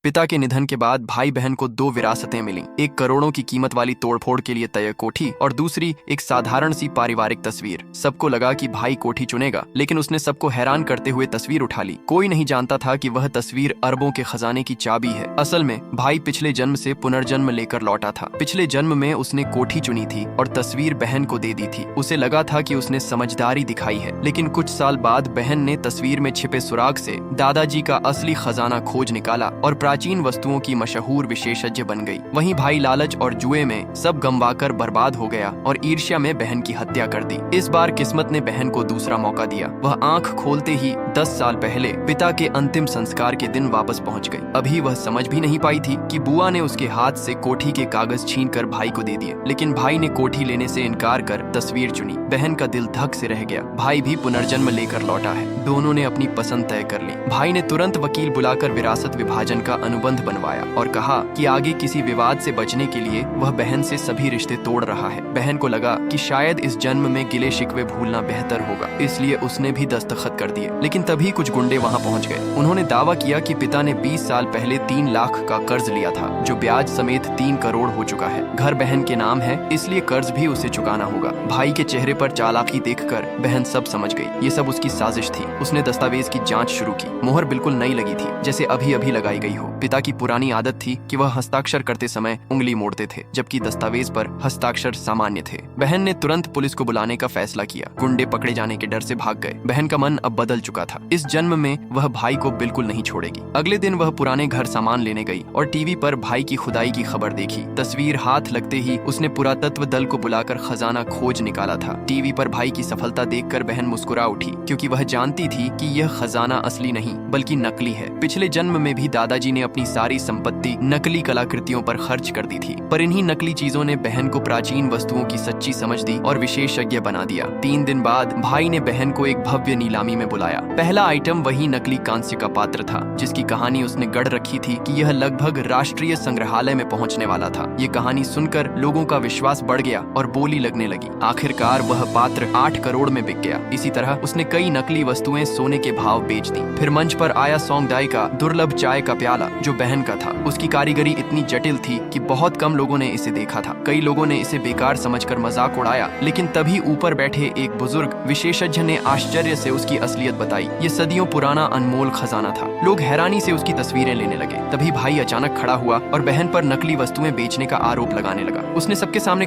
पिता के निधन के बाद भाई बहन को दो विरासतें मिलीं, एक करोड़ों की कीमत वाली तोड़फोड़ के लिए तय कोठी और दूसरी एक साधारण सी पारिवारिक तस्वीर। सबको लगा कि भाई कोठी चुनेगा, लेकिन उसने सबको हैरान करते हुए तस्वीर उठा ली। कोई नहीं जानता था कि वह तस्वीर अरबों के खजाने की चाबी है। असल में भाई पिछले जन्म से पुनर्जन्म लेकर लौटा था। पिछले जन्म में उसने कोठी चुनी थी और तस्वीर बहन को दे दी थी। उसे लगा था कि उसने समझदारी दिखाई है, लेकिन कुछ साल बाद बहन ने तस्वीर में छिपे सुराग से दादाजी का असली खजाना खोज निकाला और प्राचीन वस्तुओं की मशहूर विशेषज्ञ बन गई। वहीं भाई लालच और जुए में सब गंवाकर बर्बाद हो गया और ईर्ष्या में बहन की हत्या कर दी। इस बार किस्मत ने बहन को दूसरा मौका दिया। वह आंख खोलते ही 10 साल पहले पिता के अंतिम संस्कार के दिन वापस पहुंच गई। अभी वह समझ भी नहीं पाई थी कि बुआ ने उसके हाथ से कोठी के कागज छीनकर भाई को दे दिए, लेकिन भाई ने कोठी लेने से इनकार कर तस्वीर चुनी। बहन का दिल धक से रह गया। भाई भी पुनर्जन्म लेकर लौटा है। दोनों ने अपनी पसंद तय कर ली। भाई ने तुरंत वकील बुलाकर विरासत विभाजन का अनुबंध बनवाया और कहा कि आगे किसी विवाद से बचने के लिए वह बहन से सभी रिश्ते तोड़ रहा है। बहन को लगा कि शायद इस जन्म में गिले शिकवे भूलना बेहतर होगा, इसलिए उसने भी दस्तखत कर दिए। लेकिन तभी कुछ गुंडे वहां पहुंच गए। उन्होंने दावा किया कि पिता ने 20 साल पहले 3 लाख का कर्ज लिया था, जो ब्याज समेत 3 करोड़ हो चुका है। घर बहन के नाम है, इसलिए कर्ज भी उसे चुकाना होगा। भाई के चेहरे पर चालाकी देखकर बहन सब समझ गई। ये सब उसकी साजिश थी। उसने दस्तावेज की जांच शुरू की। मोहर बिल्कुल नई लगी थी, जैसे अभी अभी लगाई गई हो। पिता की पुरानी आदत थी कि वह हस्ताक्षर करते समय उंगली मोड़ते थे, जबकि दस्तावेज पर हस्ताक्षर सामान्य थे। बहन ने तुरंत पुलिस को बुलाने का फैसला किया। गुंडे पकड़े जाने के डर से भाग गए। बहन का मन अब बदल चुका था। इस जन्म में वह भाई को बिल्कुल नहीं छोड़ेगी। अगले दिन वह पुराने घर सामान लेने गई और टीवी पर भाई की खुदाई की खबर देखी। तस्वीर हाथ लगते ही उसने पुरातत्व दल को बुलाकर खजाना खोज निकाला था। टीवी पर भाई की सफलता देखकर बहन मुस्कुरा उठी, क्योंकि वह जानती थी कि यह खजाना असली नहीं बल्कि नकली है। पिछले जन्म में भी दादाजी ने अपनी सारी संपत्ति नकली कलाकृतियों पर खर्च कर दी थी, पर इन्हीं नकली चीजों ने बहन को प्राचीन वस्तुओं की सच्ची समझ दी और विशेषज्ञ बना दिया। 3 दिन बाद भाई ने बहन को एक भव्य नीलामी में बुलाया। पहला आइटम वही नकली कांस्य का पात्र था, जिसकी कहानी उसने गढ़ रखी थी कि यह लगभग राष्ट्रीय संग्रहालय में पहुंचने वाला था। ये कहानी सुनकर लोगों का विश्वास बढ़ गया और बोली लगने लगी। आखिरकार वह पात्र 8 करोड़ में बिक गया। इसी तरह उसने कई नकली वस्तुएं सोने के भाव बेच दी। फिर मंच पर आया सोंगडाई का दुर्लभ चाय का प्याला, जो बहन का था। उसकी कारीगरी इतनी जटिल थी कि बहुत कम लोगों ने इसे देखा था। कई लोगों ने इसे बेकार समझकर मजाक उड़ाया, लेकिन तभी ऊपर बैठे एक बुजुर्ग विशेषज्ञ ने आश्चर्य से उसकी असलियत बताई। ये सदियों पुराना अनमोल खजाना था। लोग हैरानी से उसकी तस्वीरें लेने लगे। तभी भाई अचानक खड़ा हुआ और बहन पर नकली वस्तुएं बेचने का आरोप लगाने लगा। उसने सबके सामने